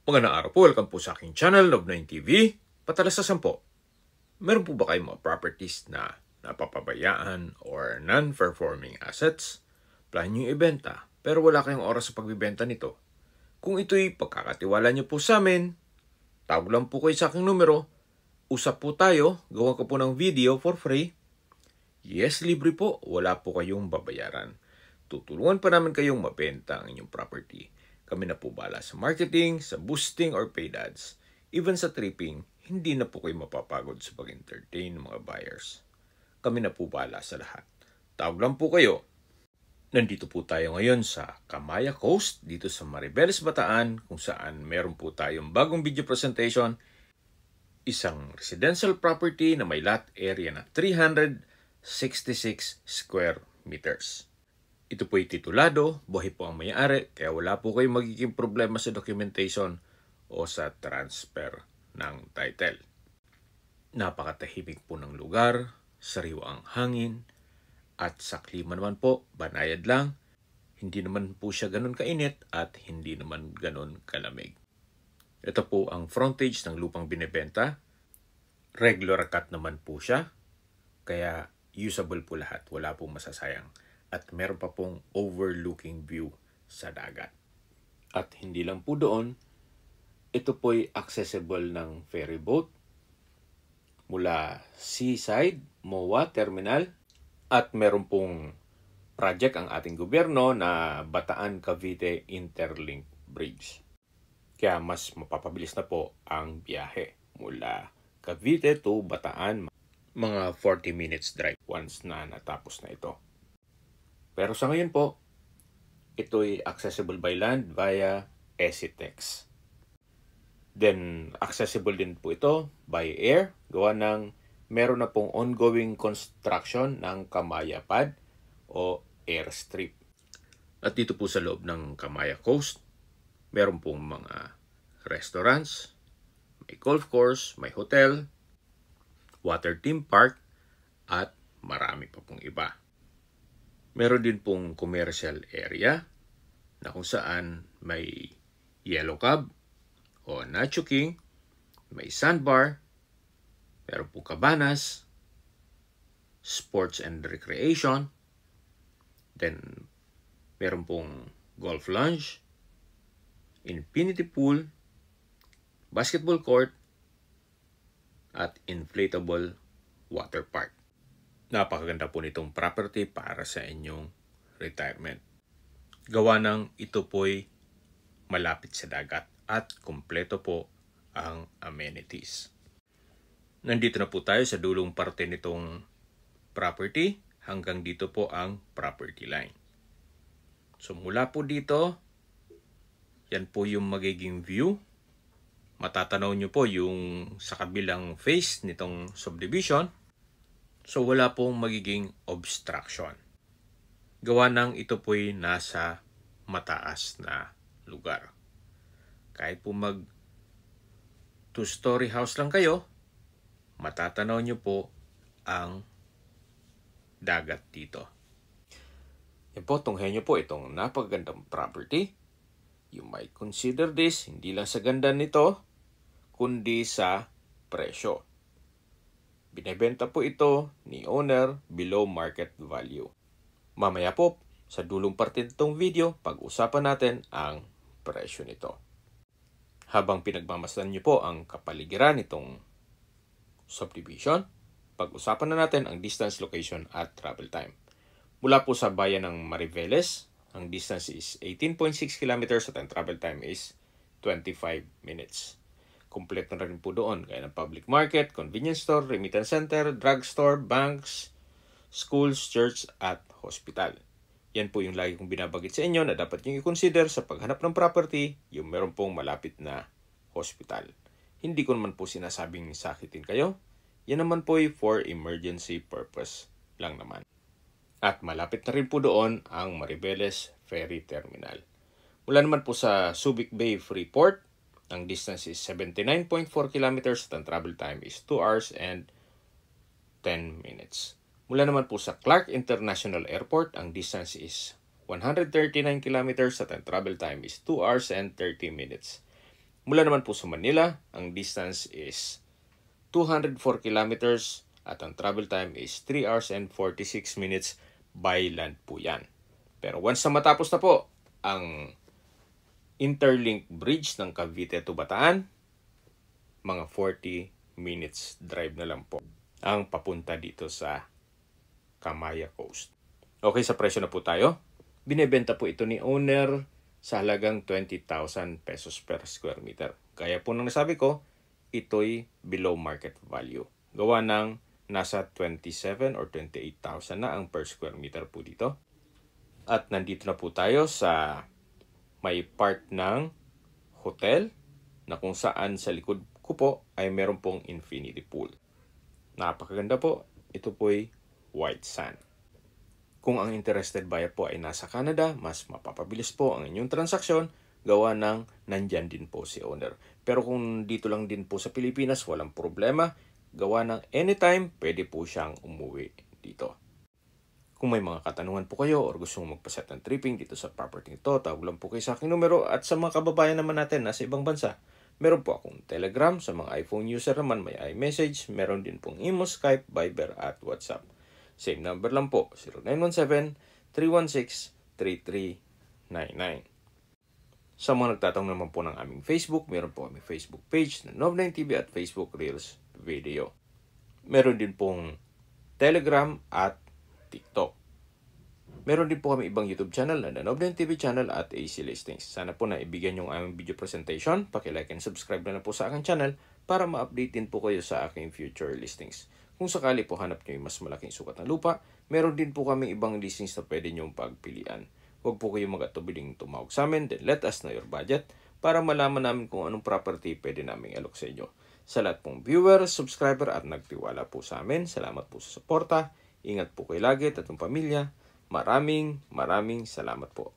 Magandang araw po, welcome po sa aking channel, Love9 TV. Patalasasan po, meron po ba kayong mga properties na napapabayaan or non-performing assets? Plan nyo ibenta, pero wala kayong oras sa pagbibenta nito. Kung ito'y pagkakatiwala nyo po sa amin, tawag lang po kayo sa aking numero, usap po tayo, gawa ko po ng video for free. Yes, libre po, wala po kayong babayaran. Tutulungan pa namin kayong mabenta ang inyong property. Kami na po bahala sa marketing, sa boosting or paid ads. Even sa tripping, hindi na po kayo mapapagod sa pag-entertain ng mga buyers. Kami na po bahala sa lahat. Tawag lang po kayo. Nandito po tayo ngayon sa Camaya Coast, dito sa Maribeles, Bataan, kung saan meron po tayong bagong video presentation. Isang residential property na may lot area na 366 square meters. Ito po'y titulado, buhay po ang may-ari, kaya wala po kayong magiging problema sa documentation o sa transfer ng title. Napakatahimik po ng lugar, sariwa ang hangin, at sa klima naman po, banayad lang. Hindi naman po siya ganun kainit at hindi naman ganun kalamig. Ito po ang frontage ng lupang binibenta. Regular cut naman po siya, kaya usable po lahat, wala pong masasayang. At meron pa pong overlooking view sa dagat. At hindi lang po doon, ito po'y accessible ng ferry boat mula Seaside, MOA Terminal, at meron pong project ang ating gobyerno na Bataan Cavite Interlink Bridge. Kaya mas mapapabilis na po ang biyahe mula Cavite to Bataan, mga 40 minutes drive once na natapos na ito. Pero sa ngayon po, ito'y accessible by land via ECTEX. Then, accessible din po ito by air. Gawa ng meron na pong ongoing construction ng Camaya Pad o airstrip. At dito po sa loob ng Camaya Coast, meron pong mga restaurants, may golf course, may hotel, water theme park, at marami pa pong iba. Meron din pong commercial area na kung saan may Yellow Cab o Nacho King, may sandbar, meron pong cabanas, sports and recreation, then meron pong golf lounge, infinity pool, basketball court, at inflatable water park. Napakaganda po nitong property para sa inyong retirement. Gawa ng ito po'y malapit sa dagat at kumpleto po ang amenities. Nandito na po tayo sa dulong parte nitong property. Hanggang dito po ang property line. So mula po dito, yan po yung magiging view. Matatanaw nyo po yung sa kabilang face nitong subdivision. So wala pong magiging obstruction. Gawa ng ito po'y nasa mataas na lugar. Kahit po mag 2-story house lang kayo, matatanaw nyo po ang dagat dito. Yan po, tunghayan nyo po itong napagandang property. You might consider this hindi lang sa ganda nito, kundi sa presyo. Binebenta po ito ni owner below market value. Mamaya po, sa dulong parte nitong video, pag-usapan natin ang presyo nito. Habang pinagmamasdan niyo po ang kapaligiran nitong subdivision, pag-usapan na natin ang distance, location at travel time. Mula po sa bayan ng Maribeles, ang distance is 18.6 kilometers at ang travel time is 25 minutes. Kompleto na rin po doon, gaya ng public market, convenience store, remittance center, drugstore, banks, schools, church, at hospital. Yan po yung lagi kong binabagit sa inyo na dapat nyo i-consider sa paghanap ng property, yung meron pong malapit na hospital. Hindi ko naman po sinasabing sakitin kayo. Yan naman po for emergency purpose lang naman. At malapit na rin po doon ang Maribeles Ferry Terminal. Mula naman po sa Subic Bay Freeport, ang distance is 79.4 kilometers at ang travel time is 2 hours and 10 minutes. Mula naman po sa Clark International Airport, ang distance is 139 kilometers at ang travel time is 2 hours and 30 minutes. Mula naman po sa Manila, ang distance is 204 kilometers at ang travel time is 3 hours and 46 minutes by land po yan. Pero once na matapos na po ang Interlink Bridge ng Cavite to Bataan, mga 40 minutes drive na lang po ang papunta dito sa Kamaya Coast. Okay, sa presyo na po tayo. Binebenta po ito ni owner sa halagang 20,000 pesos per square meter. Kaya po nang nasabi ko, ito'y below market value. Gawa ng nasa 27 or 28,000 na ang per square meter po dito. At nandito na po tayo sa may part ng hotel na kung saan sa likod ko po ay meron pong infinity pool. Napakaganda po. Ito po'y white sand. Kung ang interested buyer po ay nasa Canada, mas mapapabilis po ang inyong transaksyon gawa ng nandyan din po si owner. Pero kung dito lang din po sa Pilipinas, walang problema. Gawa ng anytime, pwede po siyang umuwi dito. Kung may mga katanungan po kayo or gusto mong magpaset ng tripping dito sa property nito, tawag lang po kayo sa aking numero. At sa mga kababayan naman natin nasa ibang bansa, meron po akong Telegram. Sa mga iPhone user naman, may iMessage. Meron din pong Imo, Skype, Viber at WhatsApp. Same number lang po, 0917-316-3399. Sa mga nagtatanong naman po ng aming Facebook, meron po aming Facebook page na Nov9TV at Facebook Reels Video. Meron din pong Telegram at TikTok. Meron din po kami ibang YouTube channel na Nov9TV channel at AC Listings. Sana po na ibigyan yung aming video presentation. Paki-like and subscribe na po sa aking channel para ma-update din po kayo sa aking future listings. Kung sakali po hanap nyo yung mas malaking sukat ng lupa, meron din po kami ibang listings na pwede nyong pagpilian. Huwag po kayong mag-atubiling tumawag sa amin, then let us know your budget para malaman namin kung anong property pwede namin alok sa inyo. Sa lahat pong viewer, subscriber at nagtiwala po sa amin, salamat po sa suporta. Ingat po kayo lagi at atong pamilya. Maraming salamat po.